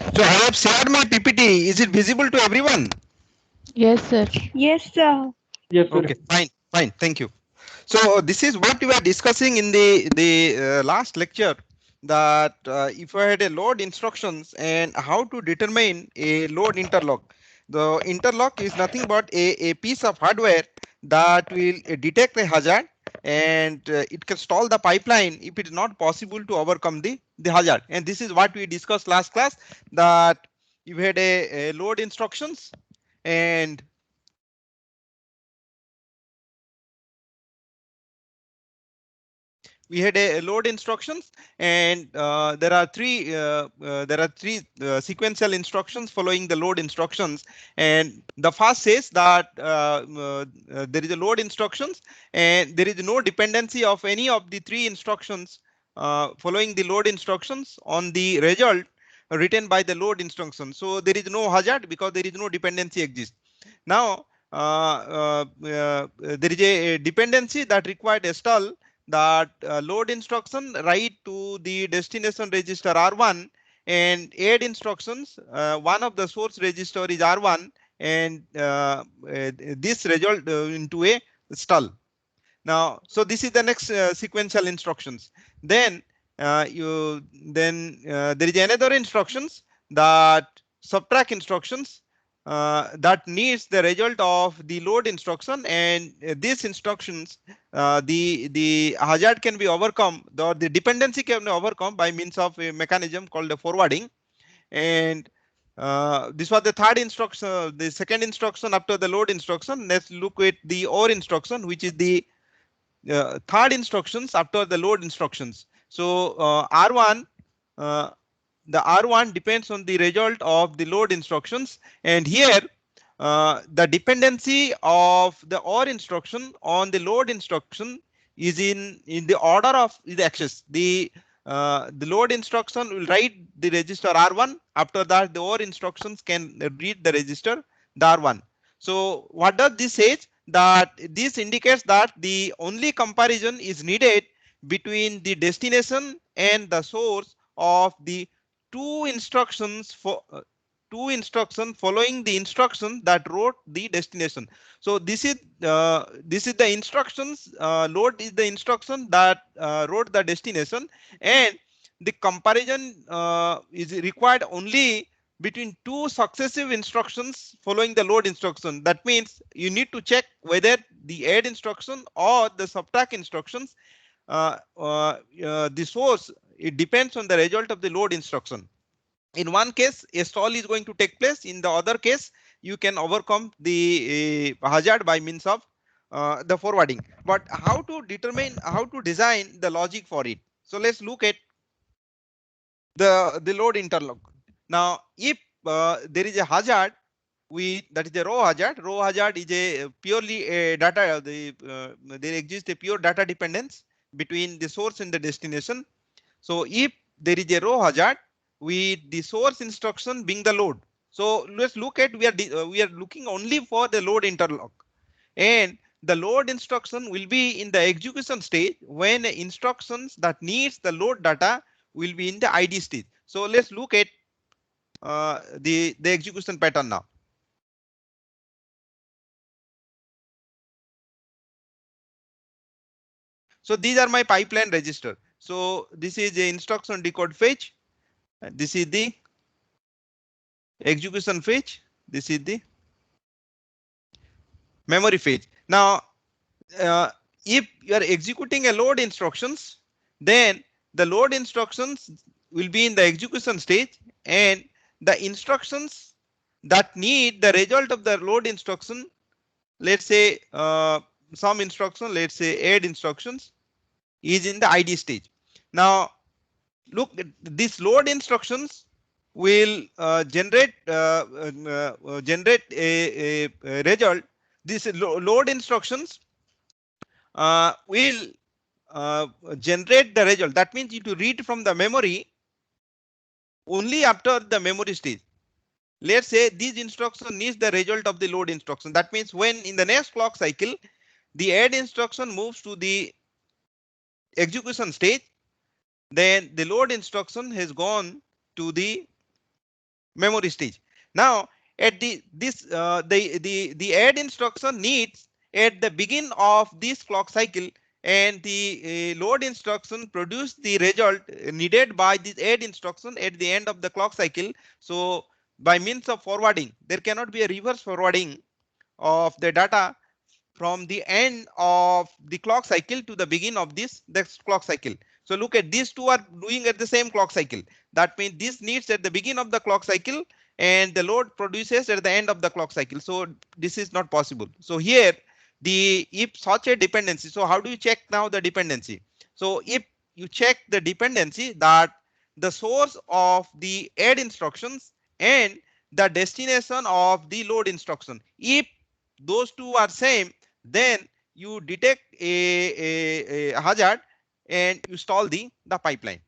So I have shared my PPT. Is it visible to everyone? Yes, sir. Yes, sir. Yes, sir. Okay, fine, fine. Thank you. So this is what we were discussing in the last lecture, that if I had a load instructions and how to determine a load interlock. The interlock is nothing but a piece of hardware that will detect a hazard, and it can stall the pipeline if it is not possible to overcome the hazard. And this is what we discussed last class, that you had a load instructions, and we had a load instructions, and there are three sequential instructions following the load instructions. And the first says that there is a load instructions, and there is no dependency of any of the three instructions following the load instructions on the result written by the load instruction. So there is no hazard because there is no dependency exists. Now there is a dependency that required a stall, that load instruction write to the destination register R1, and add instructions, one of the source register is R1, and this result into a stall. Now so this is the next sequential instructions. Then there is another instructions, that subtract instructions, that needs the result of the load instruction, and these instructions, the hazard can be overcome, the dependency can be overcome by means of a mechanism called the forwarding. And this was the third instruction, the second instruction after the load instruction. Let's look at the OR instruction, which is the third instructions after the load instructions. So R1, uh, the R1 depends on the result of the load instructions, and here the dependency of the OR instruction on the load instruction is in the order of the access. The load instruction will write the register R1. After that, the OR instructions can read the register the R1. So what does this say? That this indicates that the only comparison is needed between the destination and the source of the two instructions for two instruction following the instruction that wrote the destination. So this is the instructions, load is the instruction that wrote the destination, and the comparison is required only between two successive instructions following the load instruction. That means you need to check whether the add instruction or the subtract instructions, the source, it depends on the result of the load instruction. In one case a stall is going to take place, in the other case you can overcome the hazard by means of the forwarding. But how to determine, how to design the logic for it? So let's look at the load interlock. Now if there is a hazard, we that is a row hazard. Row hazard is a purely a data, there exists a pure data dependence between the source and the destination. So if there is a row hazard with the source instruction being the load. So let's look at, we are looking only for the load interlock, and the load instruction will be in the execution stage when the instructions that needs the load data will be in the ID stage. So let's look at the execution pattern now. So these are my pipeline register. So this is the instruction decode fetch. This is the execution fetch. This is the memory fetch. Now, if you are executing a load instructions, then the load instructions will be in the execution stage, and the instructions that need the result of the load instruction, let's say some instruction, let's say add instructions, is in the ID stage. Now, look, these load instructions will generate a result. These load instructions will generate the result. That means you to read from the memory only after the memory stage. Let's say this instruction needs the result of the load instruction. That means when in the next clock cycle, the add instruction moves to the execution stage, then the load instruction has gone to the memory stage. Now at the add instruction needs at the begin of this clock cycle, and the load instruction produce the result needed by this add instruction at the end of the clock cycle. So by means of forwarding, there cannot be a reverse forwarding of the data from the end of the clock cycle to the beginning of this next clock cycle. So look at these two are doing at the same clock cycle. That means this needs at the beginning of the clock cycle and the load produces at the end of the clock cycle. So this is not possible. So here the if such a dependency. So how do you check now the dependency? So if you check the dependency that the source of the add instructions and the destination of the load instruction, if those two are same, then you detect a hazard and you stall the pipeline.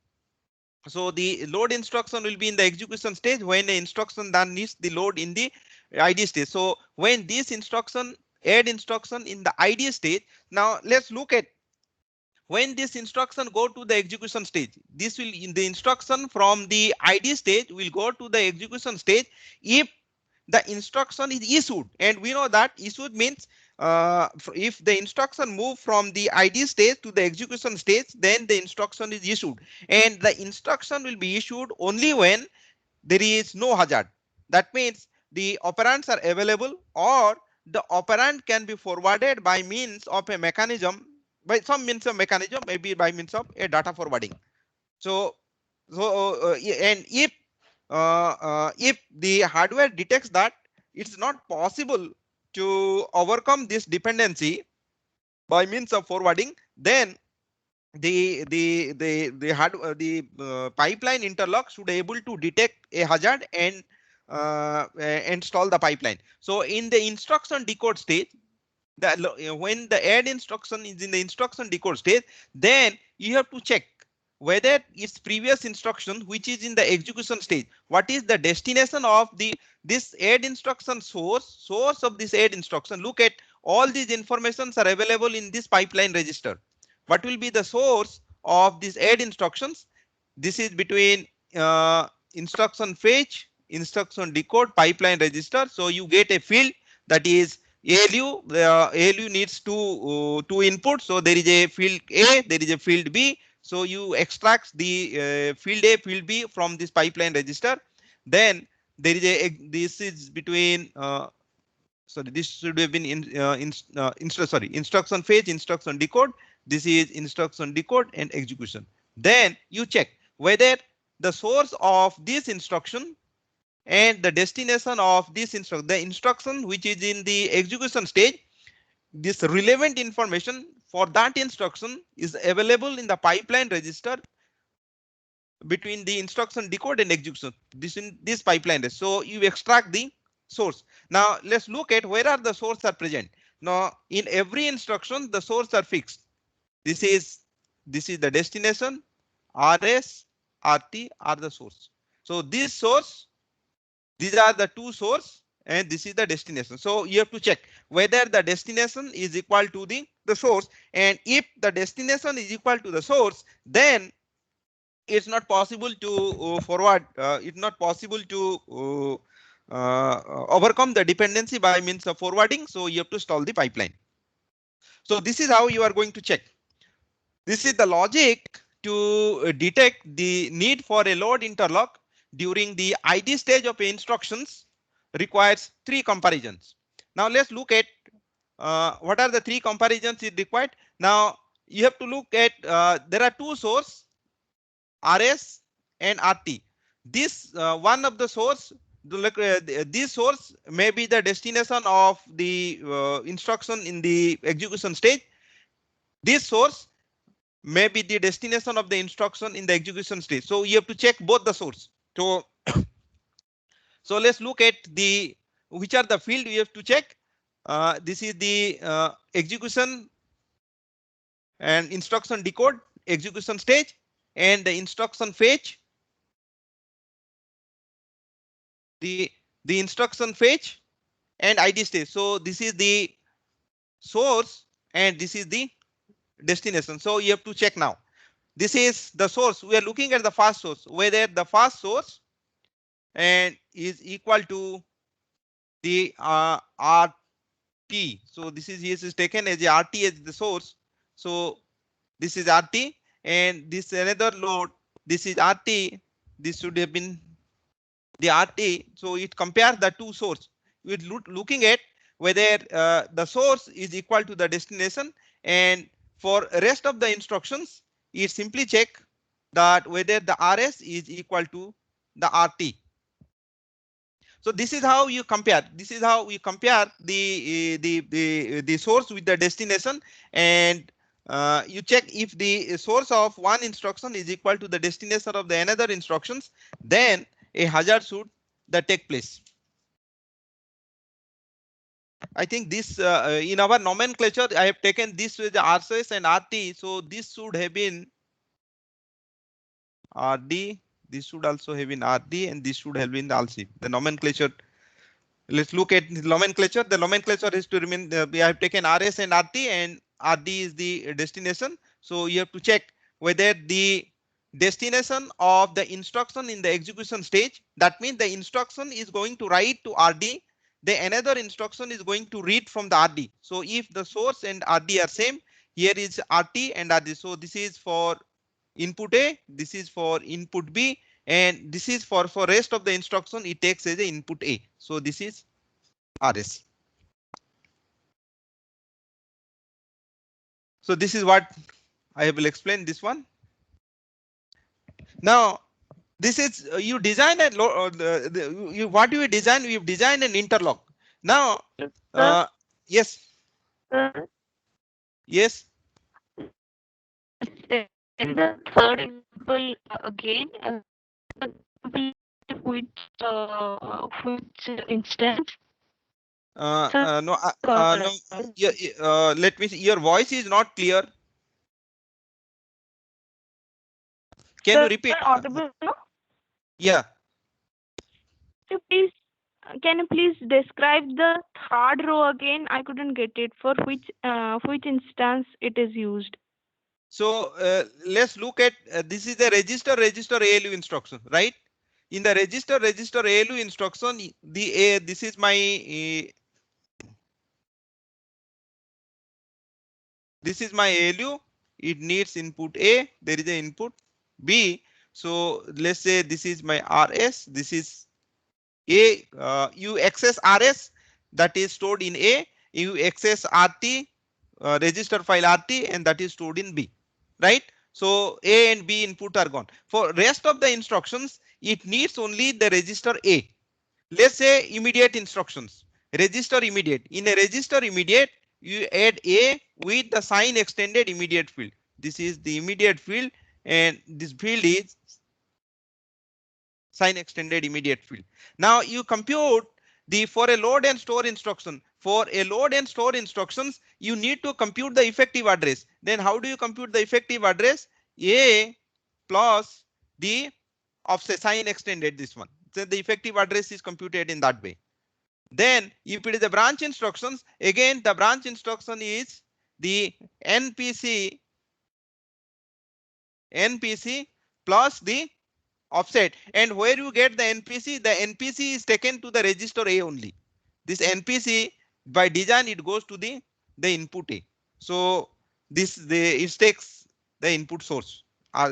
So the load instruction will be in the execution stage when the instruction then needs the load in the ID stage. So when this instruction add instruction in the ID stage, now let's look at when this instruction go to the execution stage. This will in the instruction from the ID stage will go to the execution stage if the instruction is issued, and we know that issued means if the instruction move from the ID stage to the execution stage, then the instruction is issued, and the instruction will be issued only when there is no hazard. That means the operands are available, or the operand can be forwarded by means of a mechanism, by some means of mechanism, maybe by means of a data forwarding. So and if the hardware detects that it's not possible to overcome this dependency by means of forwarding, then the pipeline interlock should able to detect a hazard and install the pipeline. So in the instruction decode stage, when the add instruction is in the instruction decode stage, then you have to check whether its previous instruction which is in the execution stage, what is the destination of the this add instruction source of this add instruction. Look at all these informations are available in this pipeline register. What will be the source of these add instructions? This is between instruction fetch, instruction decode, pipeline register. So you get a field that is ALU. ALU needs two inputs. So there is a field A, there is a field B. So you extract the field A, field B from this pipeline register. Then there is this is between sorry, this should have been instruction fetch, instruction decode. This is instruction decode and execution. Then you check whether the source of this instruction and the destination of this instruction, the instruction which is in the execution stage, this relevant information for that instruction is available in the pipeline register between the instruction decode and execution, this in this pipeline. So you extract the source. Now let's look at where are the source are present. Now in every instruction the source are fixed. This is the destination. RS, RT are the source. So this source, these are the two source, and this is the destination. So you have to check whether the destination is equal to the source, and if the destination is equal to the source, then it's not possible to forward. It's not possible to overcome the dependency by means of forwarding. So you have to stall the pipeline. So this is how you are going to check. This is the logic to detect the need for a load interlock during the ID stage of instructions requires three comparisons. Now let's look at what are the three comparisons it required. Now you have to look at there are two sources, RS and RT. This one of the source, this source may be the destination of the instruction in the execution stage. This source may be the destination of the instruction in the execution stage. So you have to check both the source. So so let's look at the which are the field we have to check. This is the execution and instruction decode execution stage, and the instruction fetch, the instruction fetch and ID stage. So this is the source and this is the destination. So you have to check now. This is the source. We are looking at the first source, whether the first source and is equal to the RT. So this is taken as a RT as the source. So this is RT and this another load. This is RT. This should have been the RT. So it compares the two source. With looking at whether the source is equal to the destination, and for rest of the instructions, it simply check that whether the RS is equal to the RT. So this is how you compare. This is how we compare the source with the destination, and you check if the source of one instruction is equal to the destination of the another instructions, then a hazard should take place. I think this in our nomenclature, I have taken this with the RSS and RT. So this should have been RD. This should also have been RD, and this should have been also the nomenclature. Let's look at the nomenclature. The nomenclature is to remain. We have taken RS and RT, and RD is the destination. So you have to check whether the destination of the instruction in the execution stage. That means the instruction is going to write to RD. The another instruction is going to read from the RD. So if the source and RD are same, here is RT and RD. So this is for input A. This is for input B, and this is for rest of the instruction it takes as a input A. So this is RS. So this is what I will explain this one. Now this is you design a what you design, we've designed an interlock. Now yes, yes. In the third example again, which instance? No, no. Yeah, let me see. Your voice is not clear. Can you repeat? Audible now? Yeah. Can you please describe the third row again? I couldn't get it. For which instance it is used? So let's look at this is the register ALU instruction, right? In the register ALU instruction, the this is my this is my ALU. It needs input A. There is an input B. So let's say this is my RS. This is A. You access RS, that is stored in A. You access RT, register file RT, and that is stored in B, right? So A and B input are gone. For rest of the instructions, it needs only the register A. Let's say immediate instructions. Register immediate. In a register immediate, you add A with the sign extended immediate field. This is the immediate field, and this field is sign extended immediate field. Now you compute the for a load and store instruction. For a load and store instructions, you need to compute the effective address. Then how do you compute the effective address? A plus the offset sign extended, this one. So the effective address is computed in that way. Then if it is a branch instructions, again the branch instruction is the NPC plus the offset, and where you get the NPC is taken to the register A only. This NPC by design it goes to the input A. So this it takes the input source.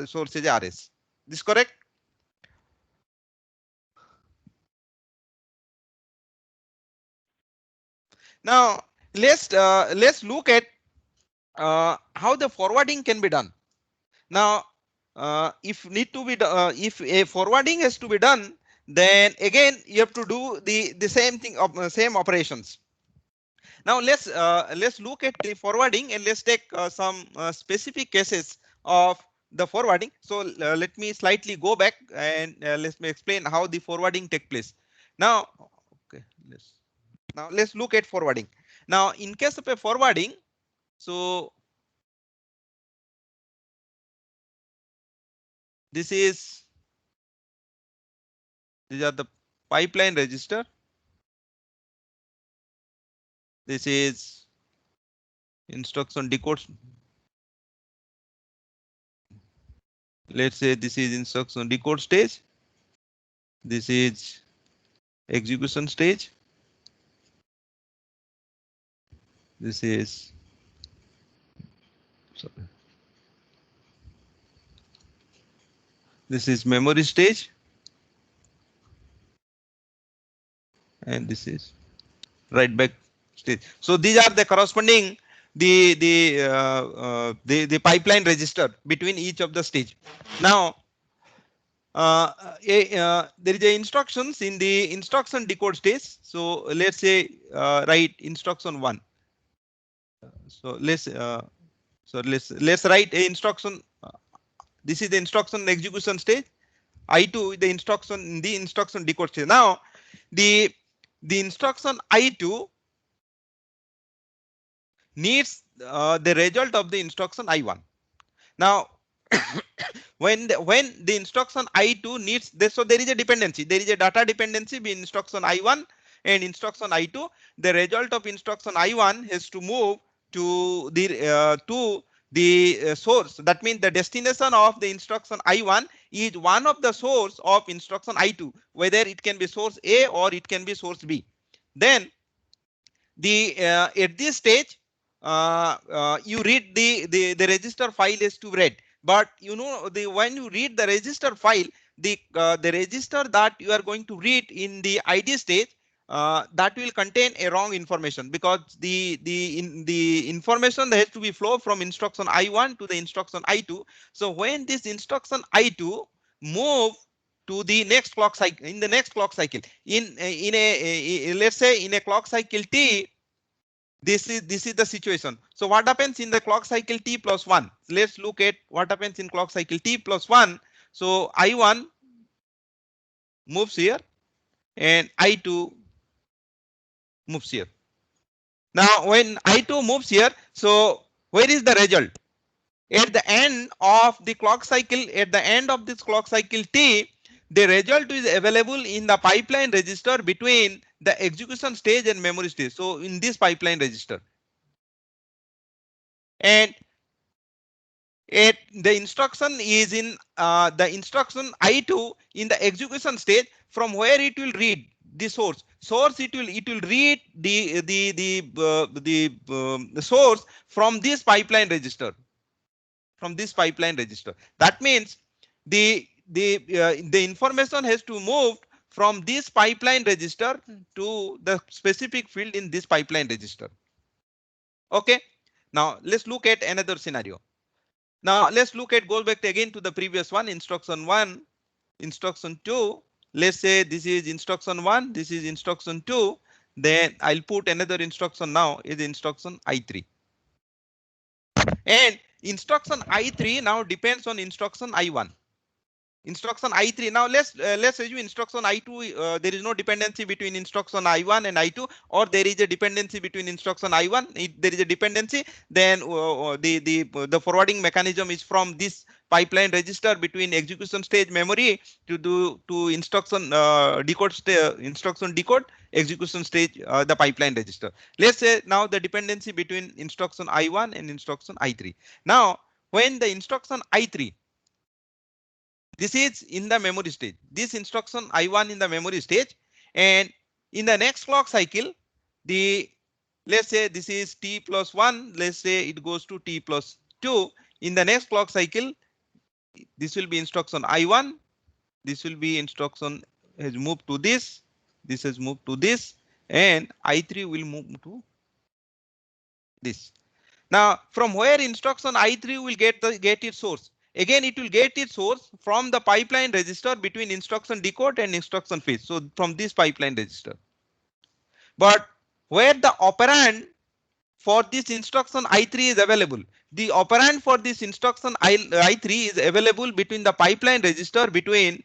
Source is RS. This correct? Now let's look at how the forwarding can be done. Now if need to be if a forwarding has to be done, then again you have to do the same thing same operations. Now let's look at the forwarding, and let's take some specific cases of the forwarding. So let me slightly go back, and let me explain how the forwarding take place. Now okay, let's look at forwarding. Now in case of a forwarding, so these are the pipeline register. This is instruction decode. Let's say this is instruction decode stage. This is execution stage. This is sorry. This is memory stage, and this is write back stage. So these are the corresponding the pipeline register between each of the stage. Now there is a instructions in the instruction decode stage. So let's say write instruction 1. So let's write a instruction. This is the instruction execution stage. I2 the instruction in the instruction decode stage. Now the instruction I2 needs the result of the instruction I1. Now when the instruction I2 needs this, so there is a dependency. There is a data dependency between instruction I1 and instruction I2. The result of instruction I1 has to move to the source. That means the destination of the instruction I1 is one of the source of instruction I2, whether it can be source A or it can be source B. Then the at this stage you read the register file is to read, but you know when you read the register file, the register that you are going to read in the ID stage, that will contain a wrong information, because the information that has to be flow from instruction I1 to the instruction I2. So when this instruction I2 move to the next clock cycle, in the next clock cycle, in a let's say in a clock cycle T, this is the situation. So what happens in the clock cycle T plus 1? Let's look at what happens in clock cycle T plus 1. So I1 moves here and I2 moves here. Now when I2 moves here, so where is the result? At the end of the clock cycle, at the end of this clock cycle T, the result is available in the pipeline register between the execution stage and memory stage. So in this pipeline register, and the instruction is in the instruction I2 in the execution stage, from where it will read the source. It will read the source from this pipeline register. From this pipeline register. That means the information has to move from this pipeline register to the specific field in this pipeline register. Okay. Now let's look at another scenario. Now let's look at, go back again to the previous one, instruction 1, instruction 2. Let's say this is instruction 1, this is instruction 2. Then I'll put another instruction now is instruction I3. And instruction I3 now depends on instruction I1. Instruction I3. Now let's assume instruction I2 there is no dependency between instruction I1 and I2, or there is a dependency between instruction I1. If there is a dependency, then the forwarding mechanism is from this pipeline register between execution stage memory to instruction instruction decode execution stage the pipeline register. Let's say now the dependency between instruction I1 and instruction I3. Now when the instruction I3, this is in the memory stage, this instruction I1 in the memory stage, and in the next clock cycle, let's say this is T plus 1, let's say it goes to T plus 2. In the next clock cycle, this will be instruction I1, this will be instruction has moved to this has moved to this, and I3 will move to this. Now from where instruction I3 will get its source? Again, it will get its source from the pipeline register between instruction decode and instruction fetch. So from this pipeline register. But where the operand for this instruction I3 is available, the operand for this instruction I3 is available between the pipeline register between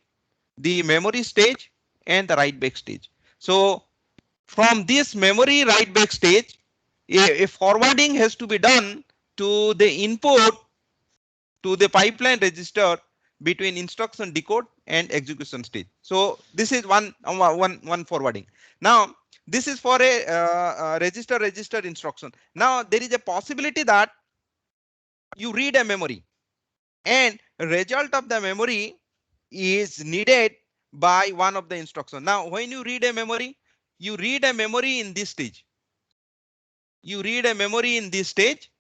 the memory stage and the write back stage. So from this memory write back stage, a forwarding has to be done to the input to the pipeline register between instruction decode and execution stage. So this is one forwarding. Now this is for a register instruction. Now there is a possibility that you read a memory, and result of the memory is needed by one of the instructions. Now, when you read a memory, you read a memory in this stage. You read a memory in this stage,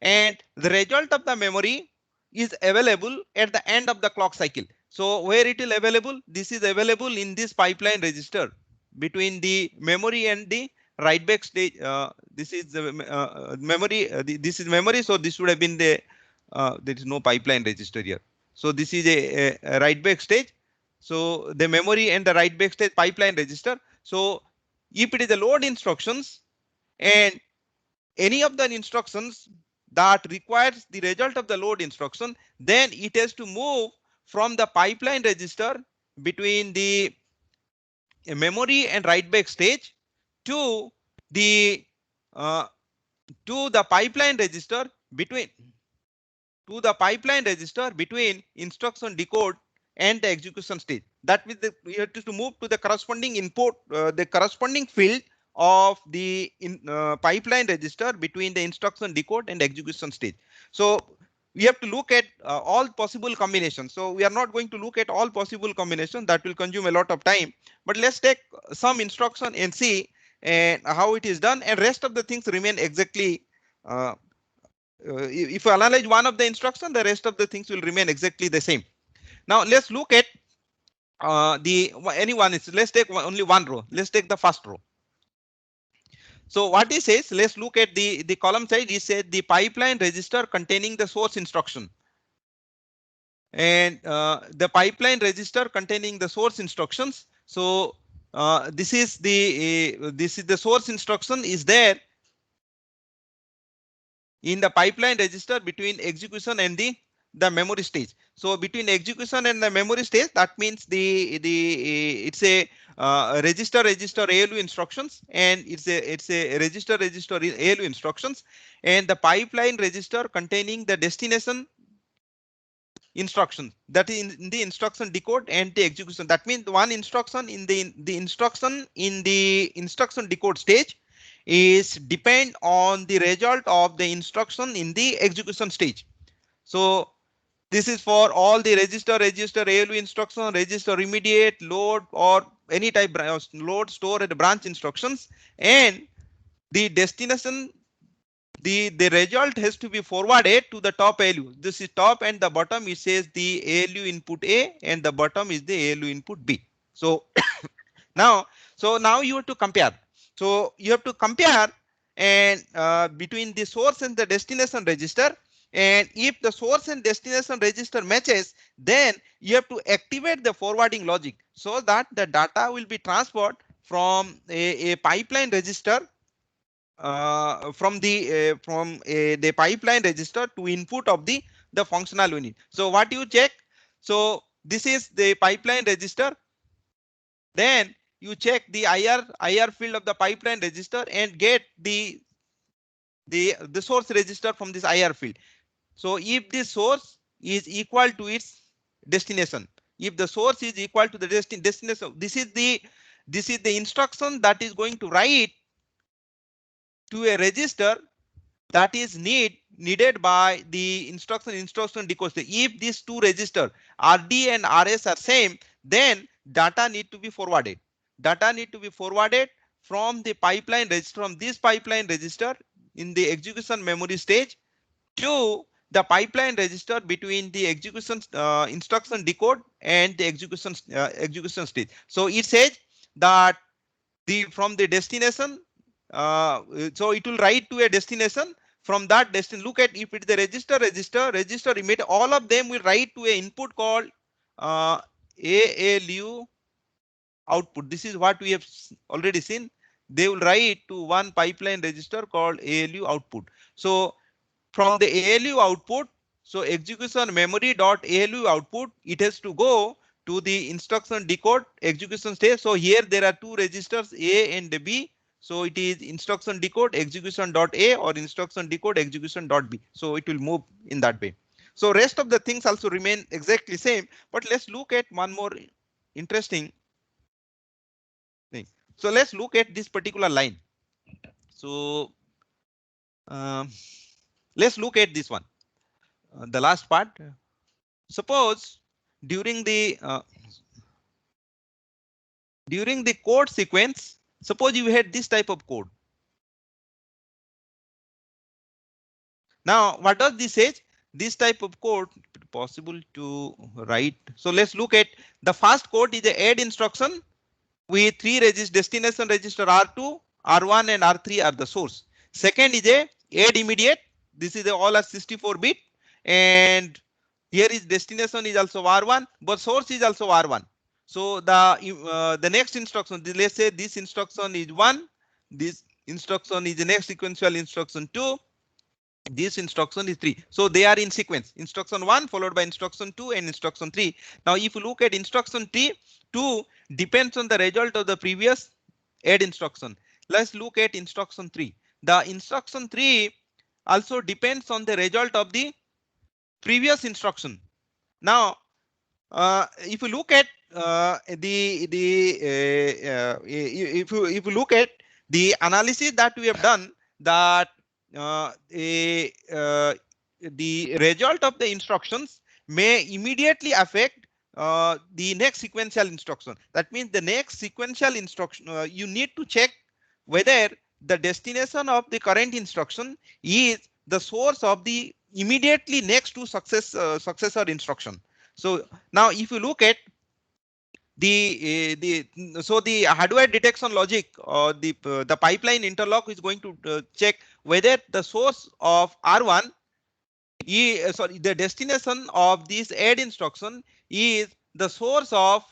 and the result of the memory is available at the end of the clock cycle. So where it is available? This is available in this pipeline register between the memory and the write back stage. This is the memory. This is memory. So this would have been the. There is no pipeline register here. So this is a write back stage. So the memory and the write back stage pipeline register. So if it is the load instructions and any of the instructions that requires the result of the load instruction, then it has to move from the pipeline register between the memory and write back stage to the uh, pipeline register between instruction decode and the execution stage. That means we have to move to the corresponding input, the corresponding field of the pipeline register between the instruction decode and execution stage. So we have to look at all possible combinations. So we are not going to look at all possible combinations, that will consume a lot of time. But let's take some instruction and see and how it is done, and rest of the things remain exactly. If you analyze one of the instruction, the rest of the things will remain exactly the same. Now let's look at anyone is. Let's take only one row. Let's take the first row. So what he says, let's look at the column side. He said the pipeline register containing the source instruction, and the pipeline register containing the source instructions. So this is the source instruction is there in the pipeline register between execution and the memory stage. So between execution and the memory stage, that means it's a register ALU instructions, and it's a register ALU instructions, and the pipeline register containing the destination instruction, that is in the instruction decode and the execution. That means one instruction in the instruction decode stage is depend on the result of the instruction in the execution stage. So this is for all the register ALU instruction, register immediate, load, or any type load, store, and branch instructions, and the destination, the result has to be forwarded to the top ALU. This is top, and the bottom it says the ALU input A, and the bottom is the ALU input B. So now you have to compare. So you have to compare and between the source and the destination register. And if the source and destination register matches, then you have to activate the forwarding logic so that the data will be transferred from a pipeline register from the pipeline register to input of the functional unit. So what you check? So this is the pipeline register. Then you check the IR field of the pipeline register and get the source register from this IR field. So if the source is equal to its destination, if the source is equal to the destination, this is the instruction that is going to write to a register that is needed by the instruction decode. If these two register RD and RS are same, then data need to be forwarded. Data need to be forwarded from the pipeline register, from this pipeline register in the execution memory stage to the pipeline register between the execution instruction decode and the execution stage. So it says that from the destination, so it will write to a destination. From that destination, look at if it is the register emit, all of them will write to a input called ALU output. This is what we have already seen. They will write to one pipeline register called ALU output. So from the ALU output, so execution memory dot ALU output, it has to go to the instruction decode execution stage. So here there are two registers, A and B. So it is instruction decode execution dot A or instruction decode execution dot B. So it will move in that way. So rest of the things also remain exactly same. But let's look at one more interesting thing. So let's look at this particular line. So let's look at this one. The last part. Suppose during the during the code sequence, suppose you had this type of code. Now, what does this say? This type of code possible to write. So let's look at the first code is a add instruction with three destination register R2, R1 and R3 are the source. Second is a add immediate. This is all are 64-bit, and here is destination is also R1, but source is also R1. So the next instruction, let's say this instruction is 1, this instruction is the next sequential instruction 2, this instruction is 3. So they are in sequence. Instruction 1 followed by instruction 2 and instruction 3. Now if you look at instruction 2 depends on the result of the previous add instruction. Let's look at instruction 3. The instruction 3 also depends on the result of the previous instruction. Now if you look at if you look at the analysis that we have done, that the result of the instructions may immediately affect the next sequential instruction. That means the next sequential instruction, you need to check whether the destination of the current instruction is the source of the immediately next to successor instruction. So now if you look at the hardware detection logic, or the pipeline interlock is going to check whether the source of R1 sorry, the destination of this add instruction is the source of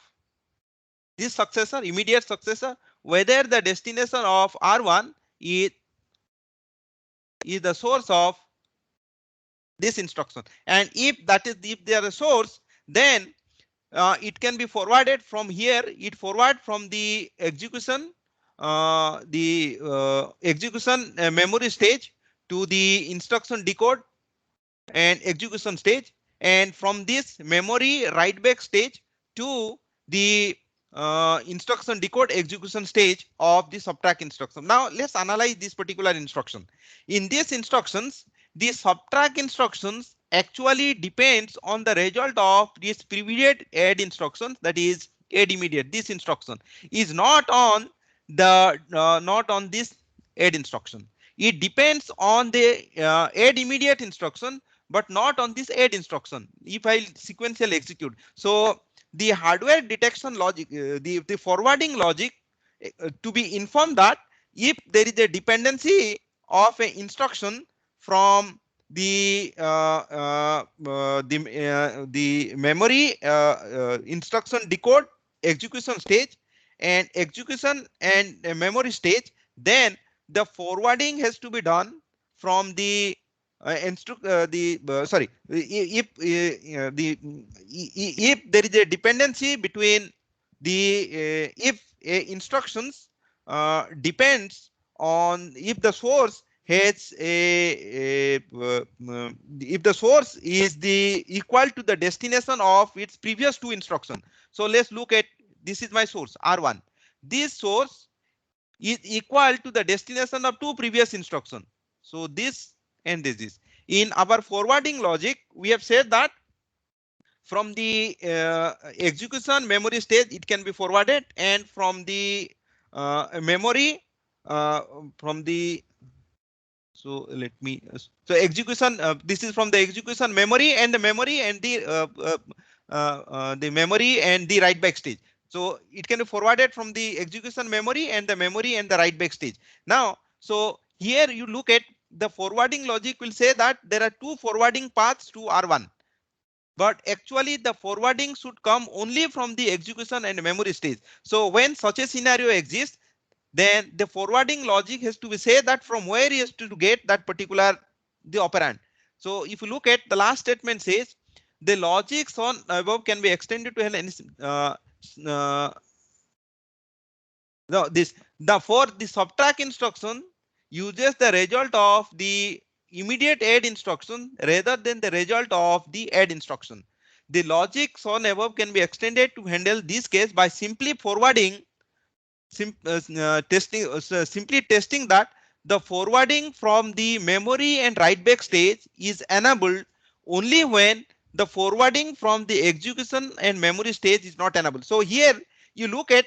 this successor, immediate successor, whether the destination of R1 is the source of this instruction, and if they are a source, then it can be forwarded from here. It forward from the execution memory stage to the instruction decode and execution stage, and from this memory write back stage to the instruction decode execution stage of the subtract instruction. Now let's analyze this particular instruction. In these instructions, the subtract instructions actually depends on the result of this previous add instructions, that is add immediate. This instruction is not on the not on this add instruction. It depends on the add immediate instruction, but not on this add instruction if I sequentially execute. So the hardware detection logic, the forwarding logic, to be informed that if there is a dependency of an instruction from the memory instruction decode execution stage and execution and memory stage, then the forwarding has to be done from the sorry, if there is a dependency between the if instructions depends on if the source has if the source is the equal to the destination of its previous two instruction. So let's look at, this is my source R1. This source is equal to the destination of two previous instruction. So this and this is. In our forwarding logic, we have said that from the execution memory stage it can be forwarded, and from the memory from the so let me so execution this is from the execution memory and the memory and the memory and the write back stage. So it can be forwarded from the execution memory and the write back stage. Now, so here you look at the forwarding logic will say that there are two forwarding paths to R1, but actually the forwarding should come only from the execution and memory stage. So when such a scenario exists, then the forwarding logic has to be say that from where he has to get that particular the operand. So if you look at the last statement says the logics on above can be extended to any no, for the subtract instruction uses the result of the immediate add instruction rather than the result of the add instruction. The logic shown above can be extended to handle this case by simply forwarding simply testing that the forwarding from the memory and write back stage is enabled only when the forwarding from the execution and memory stage is not enabled. So here you look at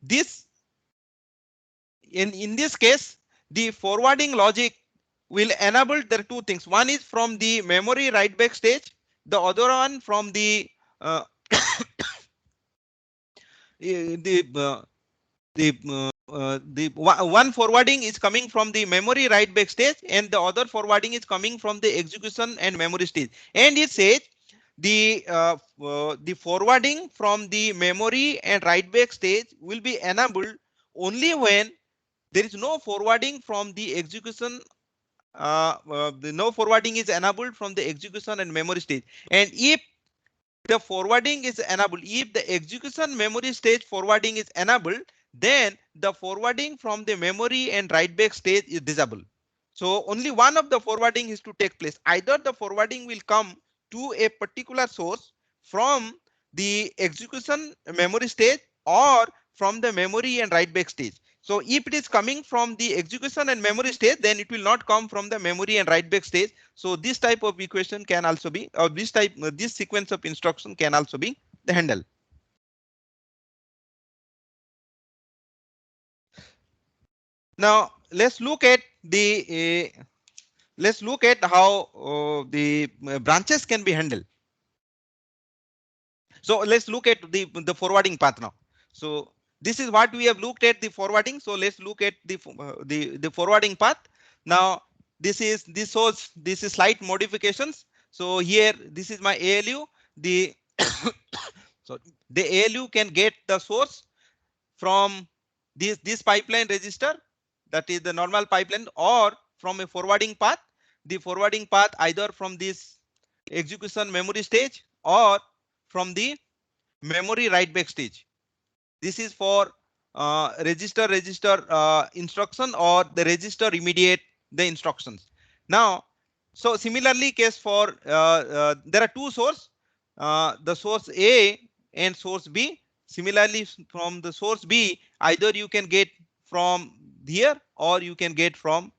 This in this case, the forwarding logic will enable there are two things. One is from the memory write back stage, the other one from the uh, the one forwarding is coming from the memory write back stage and the other forwarding is coming from the execution and memory stage. And it says the forwarding from the memory and write back stage will be enabled only when there is no forwarding from the execution. No forwarding is enabled from the execution and memory stage. And if the forwarding is enabled, if the execution memory stage forwarding is enabled, then the forwarding from the memory and write back stage is disabled. So only one of the forwarding is to take place. Either the forwarding will come to a particular source from the execution memory stage or from the memory and write back stage. So if it is coming from the execution and memory stage, then it will not come from the memory and write back stage. So this type of equation can also be, or this sequence of instruction can also be handled. Now let's look at how the branches can be handled. So let's look at the forwarding path now. So this is what we have looked at, the forwarding. So let's look at the forwarding path. Now this is slight modifications. So here this is my ALU. The so the ALU can get the source from this pipeline register, that is the normal pipeline, or from a forwarding path. The forwarding path either from this execution memory stage or from the memory write back stage. This is for register instruction or the register immediate the instructions. Now, so similarly case for there are two sources, the source A and source B. Similarly, from the source B, either you can get from here or you can get from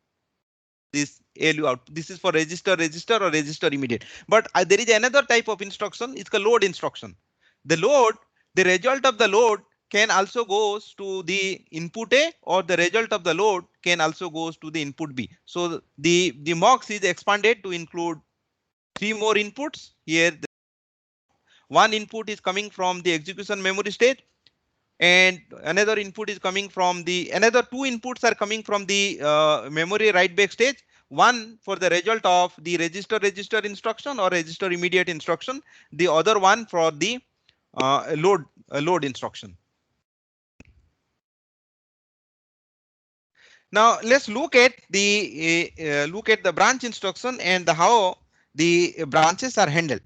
this ALU out. This is for register or register immediate. But there is another type of instruction. It's a load instruction. The load, the result of the load can also goes to the input A, or the result of the load can also goes to the input B. So the MOX is expanded to include three more inputs. Here one input is coming from the execution memory state, and another input is coming from another two inputs are coming from the memory write back stage. One for the result of the register instruction or register immediate instruction, the other one for the load instruction. Now let's look at the branch instruction and how the branches are handled.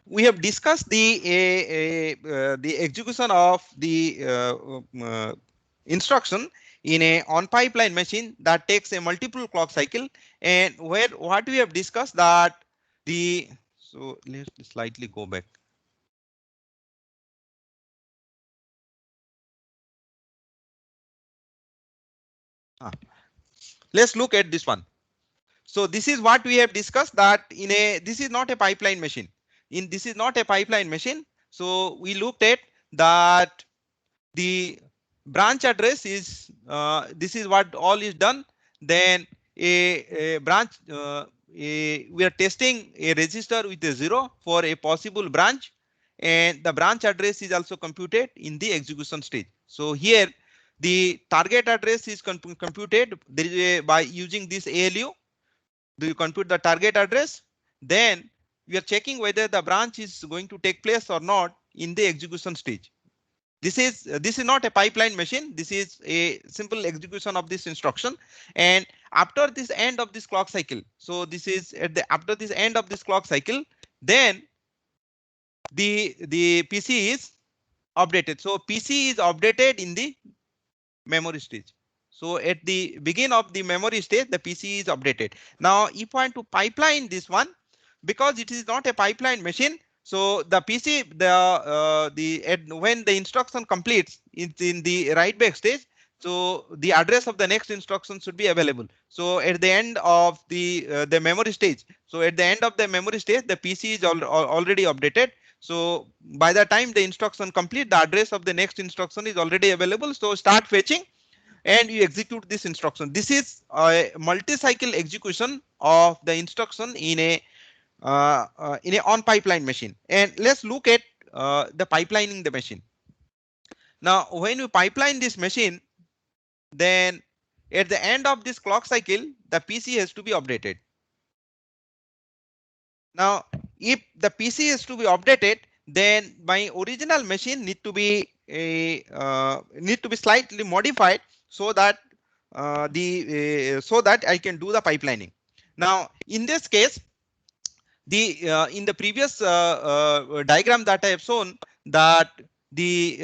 We have discussed the execution of the instruction in a on pipeline machine that takes a multiple clock cycle, and what we have discussed that so let's slightly go back. Let's look at this one. So this is what we have discussed, that this is not a pipeline machine. This is not a pipeline machine. So we looked at that the branch address is this is what all is done. Then a branch we are testing a register with a 0 for a possible branch, and the branch address is also computed in the execution stage. So here the target address is computed by using this ALU. Do you compute the target address? Then we are checking whether the branch is going to take place or not in the execution stage. This is not a pipeline machine. This is a simple execution of this instruction. And after this end of this clock cycle, so this is after this end of this clock cycle, then the PC is updated. So PC is updated in the memory stage. So at the beginning of the memory stage, the PC is updated. Now, if I want to pipeline this one, because it is not a pipeline machine, so the PC, when the instruction completes, it's in the write back stage. So the address of the next instruction should be available. So at the end of the memory stage, so at the end of the memory stage, the PC is already updated. So by the time the instruction complete, the address of the next instruction is already available. So start fetching and you execute this instruction. This is a multi-cycle execution of the instruction in a on pipeline machine. And let's look at the pipelining the machine. Now, when you pipeline this machine, then at the end of this clock cycle, the PC has to be updated. Now, if the PC is to be updated, then my original machine need to be slightly modified so that so that I can do the pipelining. Now, in this case, in the previous diagram that I have shown, that the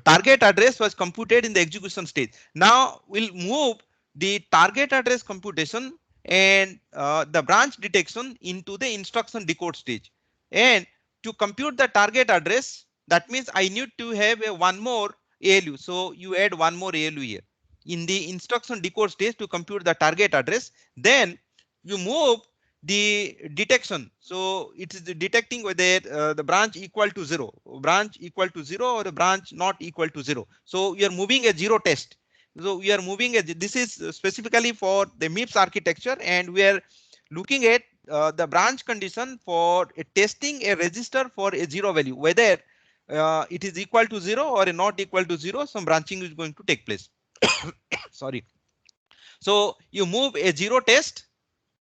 target address was computed in the execution stage. Now we'll move the target address computation and the branch detection into the instruction decode stage. And to compute the target address, that means I need to have one more ALU. So you add one more ALU here in the instruction decode stage to compute the target address. Then you move the detection. So it is detecting whether the branch equal to 0, or a branch not equal to 0. So we are moving a 0 test. So we are moving this is specifically for the MIPS architecture, and we are looking at the branch condition for testing a register for a 0 value, whether it is equal to 0 or not equal to 0. Some branching is going to take place. Sorry. So you move a 0 test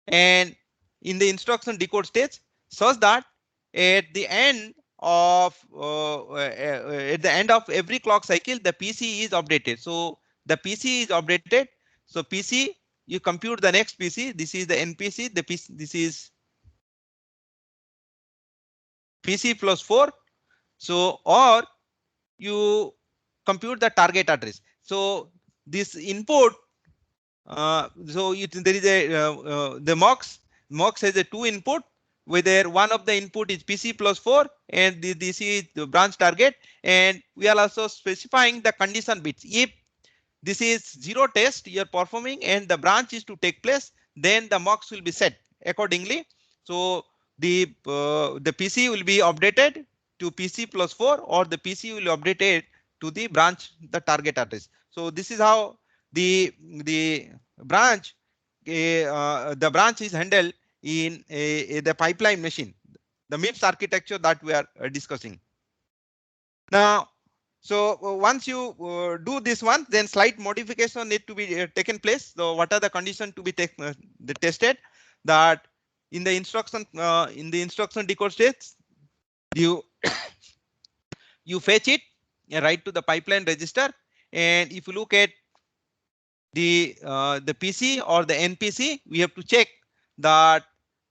and in the instruction decode stage, such that at the end of every clock cycle, the PC is updated. So the PC is updated. So PC, you compute the next PC. This is the NPC. The PC, this is PC plus 4. So or you compute the target address. So this input. There is a the MUX has a 2 input, whether one of the input is PC plus 4 and this is the branch target, and we are also specifying the condition bits. If this is 0 test you are performing and the branch is to take place, then the MUX will be set accordingly. So the PC will be updated to PC plus 4, or the PC will be updated to the branch the target address. So this is how the branch the branch is handled in the pipeline machine, the MIPS architecture that we are discussing now. So once you do this one, then slight modification need to be taken place. So what are the conditions to be tested? That in the instruction decode stage, you you fetch it right to the pipeline register, and if you look at the PC or the NPC, we have to check that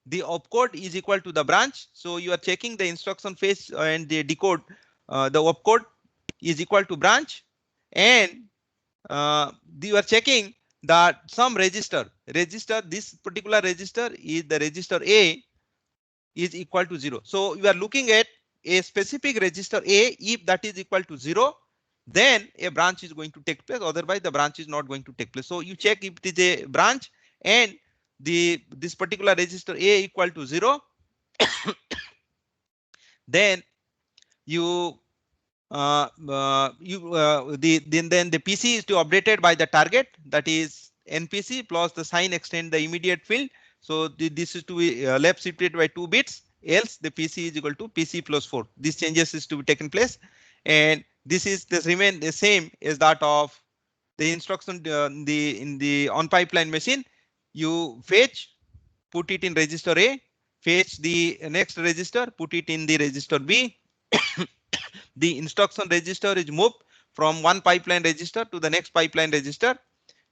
the opcode is equal to the branch. So you are checking the instruction phase and the decode the opcode is equal to branch, and you are checking that some register this particular register is the register A is equal to 0. So you are looking at a specific register A. If that is equal to 0, then a branch is going to take place, otherwise the branch is not going to take place. So you check if it is a branch and this particular register A equal to 0, then you then the PC is to updated by the target, that is NPC plus the sign extend the immediate field. So this is to be left shifted by 2 bits, else the PC is equal to PC plus 4. These changes is to be taken place, and this remain the same as that of the instruction in the on pipeline machine. You fetch, put it in register A, fetch the next register, put it in the register B. The instruction register is moved from one pipeline register to the next pipeline register,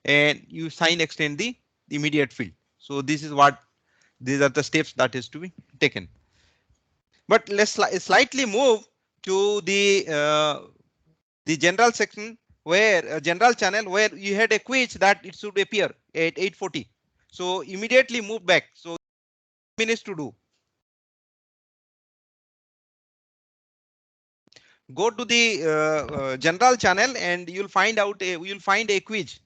and you sign extend the immediate field. So these are the steps that is to be taken. But let's slightly move to the general section, where general channel, where you had a quiz that it should appear at 8:40. So immediately move back. So minutes to do. Go to the general channel and you'll find a quiz